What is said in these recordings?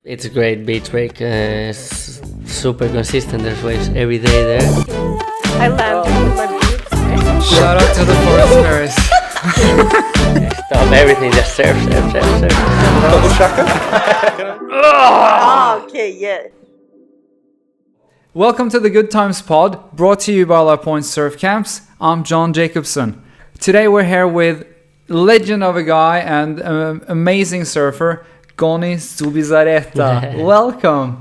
It's a great beach break. Super consistent. There's waves every day there. I landed with my boobs. Shout out to the foreigners. Stop everything. Just surf. Oh, okay, yeah. Welcome to the Goodtimes Pod, brought to you by Lapoint Surf Camps. I'm John Jacobson. Today we're here with legend of a guy and amazing surfer, Gony Zubizarreta. Welcome.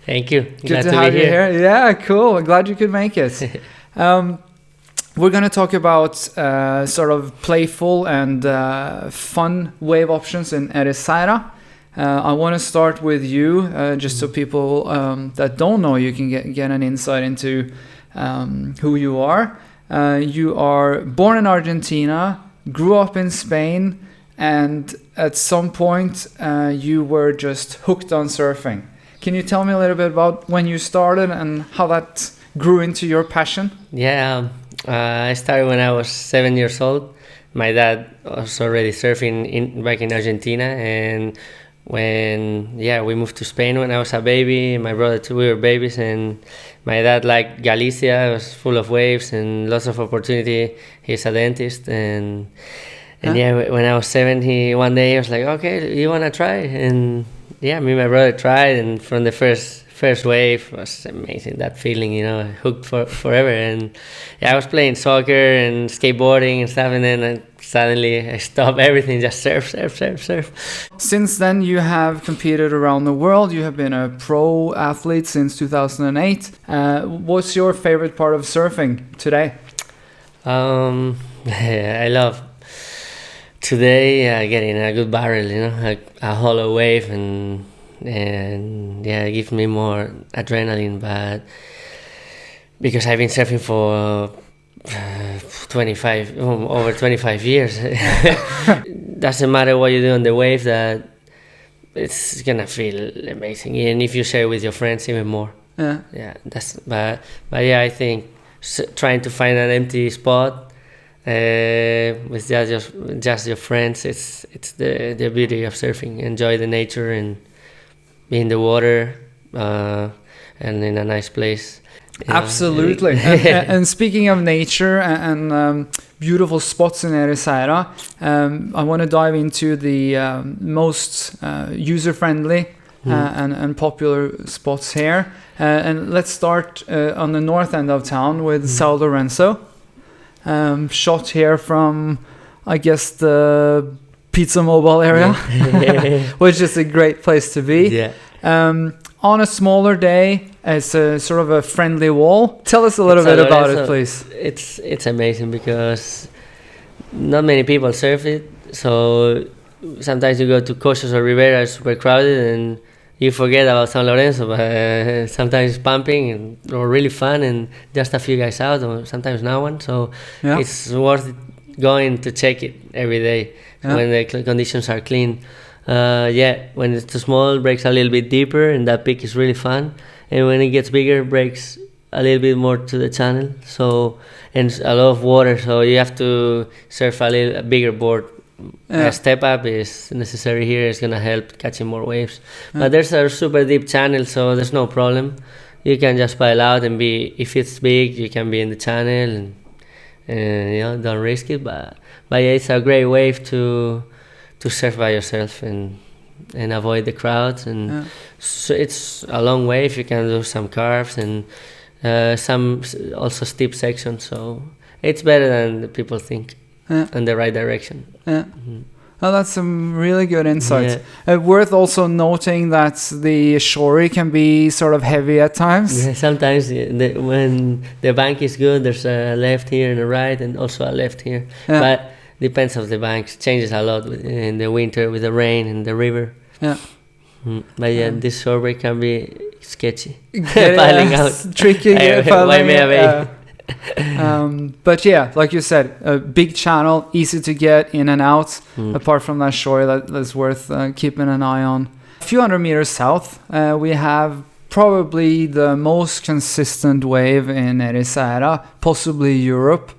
Thank you. Good to have you here. Yeah, cool. I'm glad you could make it. We're going to talk about sort of playful and fun wave options in Ericeira. I want to start with you, just so people that don't know you can get an insight into who you are. You are born in Argentina, grew up in Spain, and at some point you were just hooked on surfing. Can you tell me a little bit about when you started and how that grew into your passion? Yeah, I started when I was 7 years old. My dad was already surfing back in Argentina, and when we moved to Spain when I was a baby. My brother too, we were babies, and my dad liked Galicia. It was full of waves and lots of opportunity. He's a dentist, and when I was 7, one day he was like, okay, you want to try? And me and my brother tried, and from the first wave was amazing. That feeling, hooked forever. And I was playing soccer and skateboarding and stuff, and then suddenly I stopped everything, just surf. Since then, you have competed around the world. You have been a pro athlete since 2008. What's your favorite part of surfing today? I love today getting a good barrel, a hollow wave, and it gives me more adrenaline. But because I've been surfing for over 25 years, doesn't matter what you do on the wave, that it's gonna feel amazing, and if you share with your friends, even more. I think trying to find an empty spot with just your friends, it's the beauty of surfing. Enjoy the nature and be in the water and in a nice place. Absolutely. And speaking of nature and beautiful spots in Ericeira, I want to dive into the most user-friendly and popular spots here. And let's start on the north end of town with São Lourenço. Shot here from, I guess, the Pizza Mobile area, which is a great place to be. Yeah. On a smaller day, it's a sort of a friendly wall. Tell us a little bit about it, please. It's amazing because not many people surf it. So sometimes you go to Costa or RIBEIRA, it's super crowded, and you forget about São Lourenço. But sometimes it's pumping or really fun, and just a few guys out, or sometimes no one. So it's worth it going to check it every day when the conditions are clean. When it's too small, breaks a little bit deeper, and that peak is really fun. And when it gets bigger, breaks a little bit more to the channel. So, and a lot of water, so you have to surf a bigger board. A step up is necessary here. It's gonna help catching more waves. But there's a super deep channel, so there's no problem. You can just pile out and be. If it's big, you can be in the channel and don't risk it. But it's a great wave to surf by yourself and avoid the crowds, and so it's a long wave. You can do some curves and some also steep sections, so it's better than the people think, in the right direction. Oh, that's some really good insights. Worth also noting that the shorey can be sort of heavy at times. Yeah, sometimes when the bank is good, there's a left here and a right, and also a left here. But depends of the banks, changes a lot in the winter with the rain and the river. But this shore can be sketchy. Piling out. Tricky. But like you said, a big channel, easy to get in and out. Apart from that shore, that's worth keeping an eye on. A few hundred meters south, we have probably the most consistent wave in Ericeira, possibly Europe.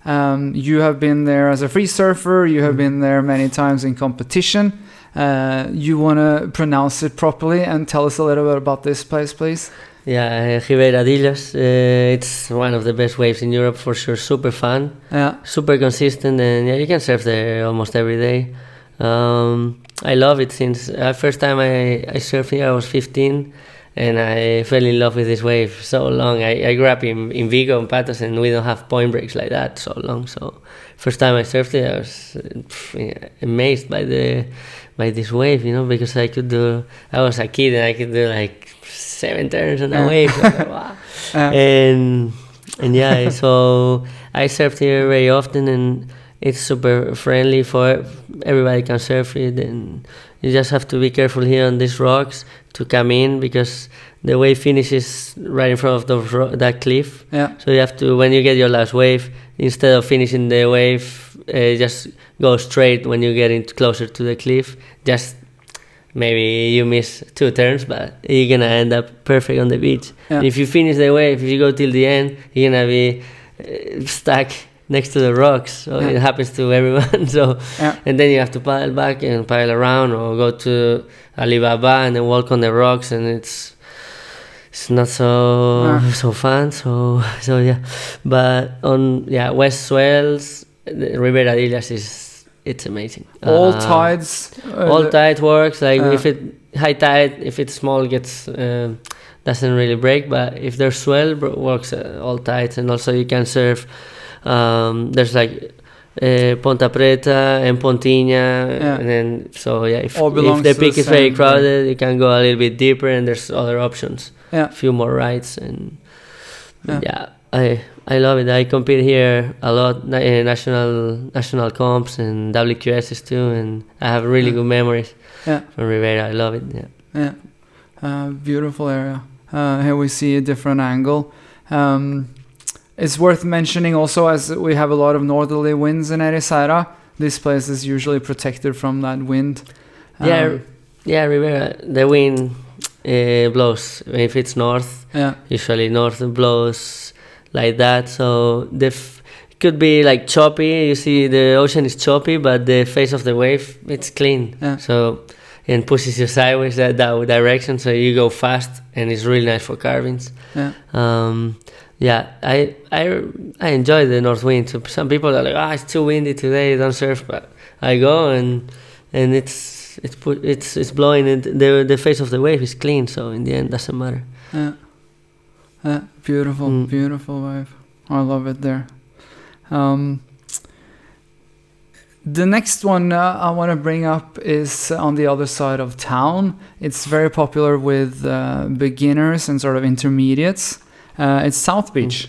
You have been there as a free surfer. You have been there many times in competition. You want to pronounce it properly and tell us a little bit about this place, please? Yeah, Ribeiradillas. It's one of the best waves in Europe for sure. Super fun, super consistent, and yeah, you can surf there almost every day. I love it since first time I surfed here I was 15, and I fell in love with this wave so long. I grew up in Vigo and Patos, and we don't have point breaks like that so long. So first time I surfed it, I was amazed by this wave, because I was a kid and I could do like 7 turns on a wave. Like, wow. And yeah, so I surfed here very often, and it's super friendly for everybody can surf it, and you just have to be careful here on these rocks to come in because the wave finishes right in front of that cliff. Yeah. So you have to, when you get your last wave, instead of finishing the wave, just go straight when you get closer to the cliff. Just maybe you miss 2 turns, but you're gonna end up perfect on the beach. Yeah. If you finish the wave, if you go till the end, you're gonna be stuck next to the rocks. So it happens to everyone. So and then you have to paddle back and paddle around, or go to Alibaba and then walk on the rocks, and it's not so fun. So yeah, but on West Swells, Ribeiradillas it's amazing. All tides. All tide works. Like if it high tide, if it's small, gets doesn't really break. But if there's swell, works all tides, and also you can surf. There's like Ponta Preta and Pontinha, and then if the peak is very crowded, you can go a little bit deeper, and there's other options. A few more rides, and I love it. I compete here a lot, national comps and WQSs too, and I have really good memories from Ribeira. I love it. Beautiful area. Here we see a different angle. It's worth mentioning also, as we have a lot of northerly winds in Ericeira, this place is usually protected from that wind. Ribeira, the wind blows. If it's north, usually north blows like that. So it could be like choppy. You see the ocean is choppy, but the face of the wave, it's clean. So and pushes you sideways that direction, so you go fast, and it's really nice for carvings. I enjoy the north wind. So some people are like, it's too windy today, don't surf. But I go and it's blowing, and the face of the wave is clean. So in the end, doesn't matter. Beautiful wave. I love it there. The next one I want to bring up is on the other side of town. It's very popular with beginners and sort of intermediates. It's South Beach.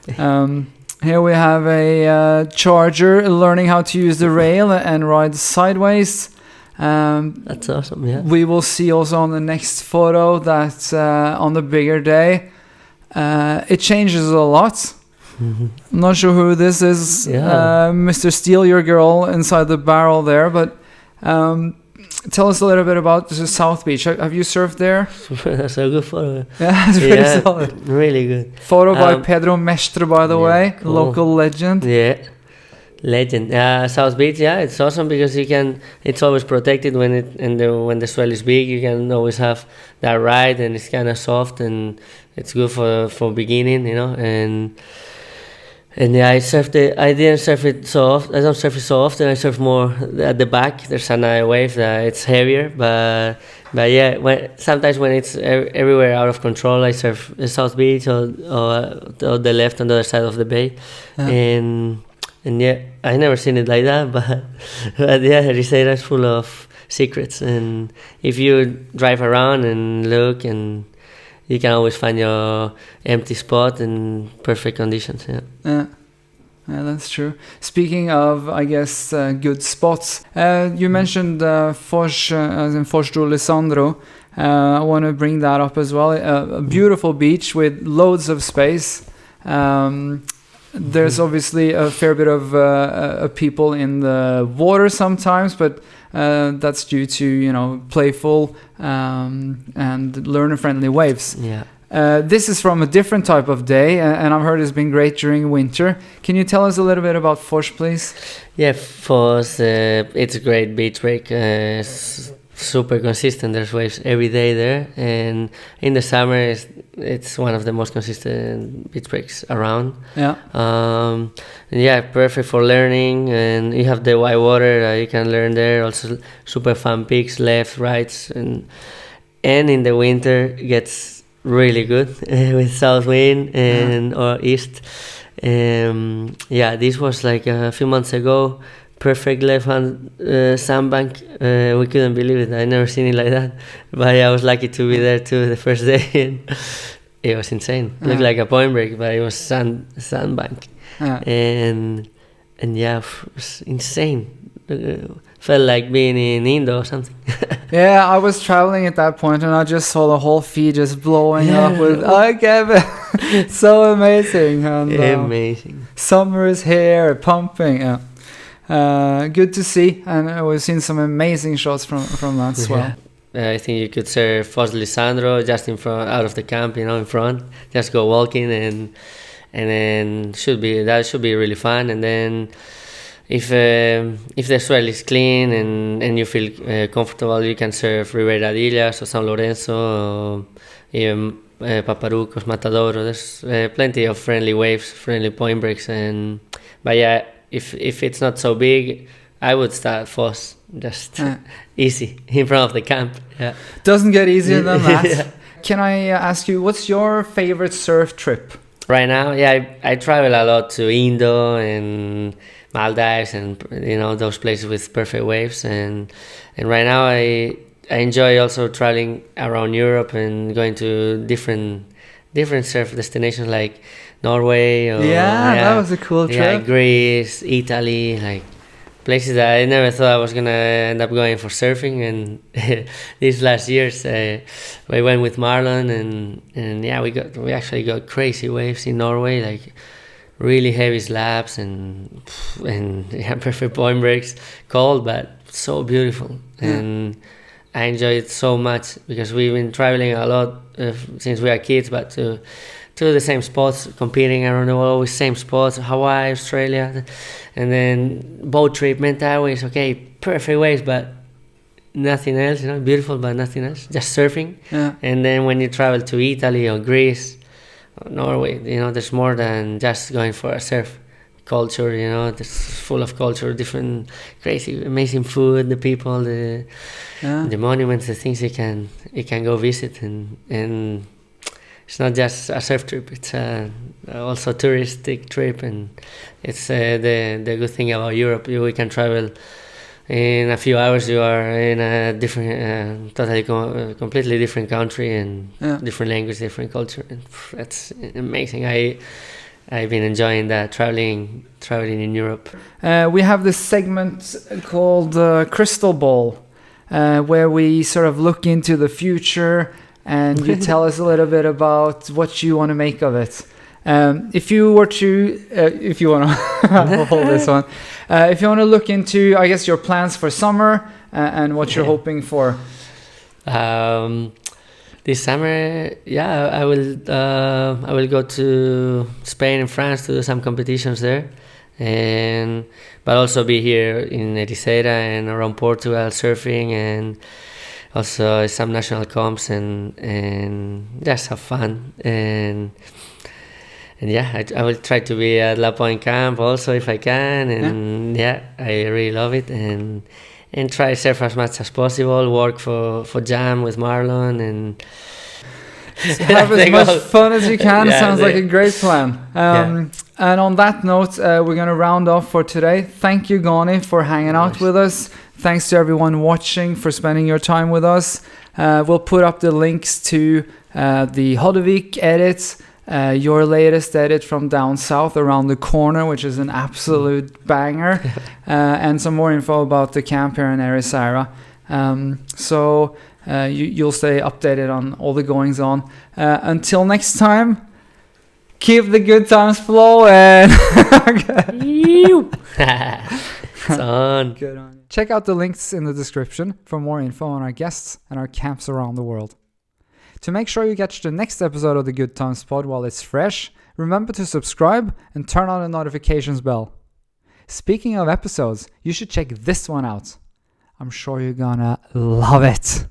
Here we have a charger learning how to use the rail and ride sideways. That's awesome, yeah. We will see also on the next photo that on the bigger day, it changes a lot. I'm not sure who this is, Mr. Steele, your girl inside the barrel there, but tell us a little bit about the South Beach. Have you surfed there? That's a good photo. Yeah, it's pretty solid. Really good. Photo by Pedro Mestre, by the way, cool. Local legend. Yeah, legend. South Beach, it's awesome because it's always protected when the swell is big. You can always have that ride, and it's kind of soft, and it's good for beginning, And I surfed it. I didn't surf it so often. I don't surf it so often. I surf more at the back. There's another wave that it's heavier, but sometimes when it's everywhere out of control, I surf the South Beach or the left on the other side of the bay, and I never seen it like that. But Ericeira is full of secrets, and if you drive around and look, and you can always find your empty spot in perfect conditions. Yeah, that's true. Speaking of, I guess, good spots, you mentioned Foz, as in Foz do Lisandro. I want to bring that up as well. A beautiful beach with loads of space. There's obviously a fair bit of people in the water sometimes, but that's due to playful and learner-friendly waves. Yeah. This is from a different type of day, and I've heard it's been great during winter. Can you tell us a little bit about Fors, please? Yeah, Foz, it's a great beach break. Super consistent. There's waves every day there, and in the summer, it's one of the most consistent beach breaks around. Yeah. Yeah, perfect for learning, and you have the white water. You can learn there. Also, super fun peaks, left, rights, and in the winter it gets really good with south wind and or east. Yeah, this was like a few months ago. Perfect left-hand sandbank. We couldn't believe it. I never seen it like that. But I was lucky to be there too the first day. And it was insane. Looked like a point break, but it was sandbank. And yeah, it was insane. Felt like being in Indo or something. Yeah, I was traveling at that point, and I just saw the whole feed just blowing up with so amazing. And, amazing. Summer is here, pumping. Yeah. Good to see, and we've seen some amazing shots from that as well. I think you could surf Foz Lisandro just in front, out of the camp, in front. Just go walking, and then should be really fun. And then if the swell is clean and you feel comfortable, you can surf Ribeira or San Lorenzo, or even Paparucos, Matadoro. There's plenty of friendly waves, friendly point breaks, but yeah. If it's not so big, I would start Foz, just easy in front of the camp. Yeah, doesn't get easier than that. Yeah. Can I ask you, what's your favorite surf trip? Right now, yeah, I travel a lot to Indo and Maldives and those places with perfect waves. And right now, I enjoy also traveling around Europe and going to different surf destinations like Norway. Or, that was a cool trip. Yeah, Greece, Italy, like places that I never thought I was gonna end up going for surfing. And these last years, we went with Marlon, and yeah, we actually got crazy waves in Norway, like really heavy slabs and yeah, perfect point breaks, cold but so beautiful. And I enjoy it so much because we've been traveling a lot since we are kids, but to the same spots, competing around the world with same spots, Hawaii, Australia, and then boat trip, Mentaway, okay, perfect waves, but nothing else, beautiful, but nothing else, just surfing. Yeah. And then when you travel to Italy or Greece or Norway, there's more than just going for a surf. Culture, it's full of culture, different, crazy, amazing food, the people, the monuments, the things you can go visit, and it's not just a surf trip; it's also a touristic trip, and it's the good thing about Europe. We can travel in a few hours. You are in a different, completely different country and different language, different culture, and that's amazing. I've been enjoying that, traveling in Europe. We have this segment called Crystal Ball, where we sort of look into the future, and you tell us a little bit about what you want to make of it. If you want to hold this one, if you want to look into, I guess, your plans for summer and what you're hoping for. This summer, I will go to Spain and France to do some competitions there, but also be here in Ericeira and around Portugal surfing, and also some national comps and just have fun. And I will try to be at Lapoint camp also if I can, and I really love it, and try to surf as much as possible, work for Jam with Marlon, and have as much fun as you can. Sounds like a great plan. And on that note, we're going to round off for today. Thank you, Gony, for hanging out with us. Thanks to everyone watching for spending your time with us. We'll put up the links to the Hodevik edits, your latest edit from down south around the corner, which is an absolute banger, and some more info about the camp here in Ericeira. So you'll stay updated on all the goings on. Until next time, keep the good times flowing. Good on you. Check out the links in the description for more info on our guests and our camps around the world. To make sure you catch the next episode of the Goodtimes Pod while it's fresh, remember to subscribe and turn on the notifications bell. Speaking of episodes, you should check this one out. I'm sure you're gonna love it.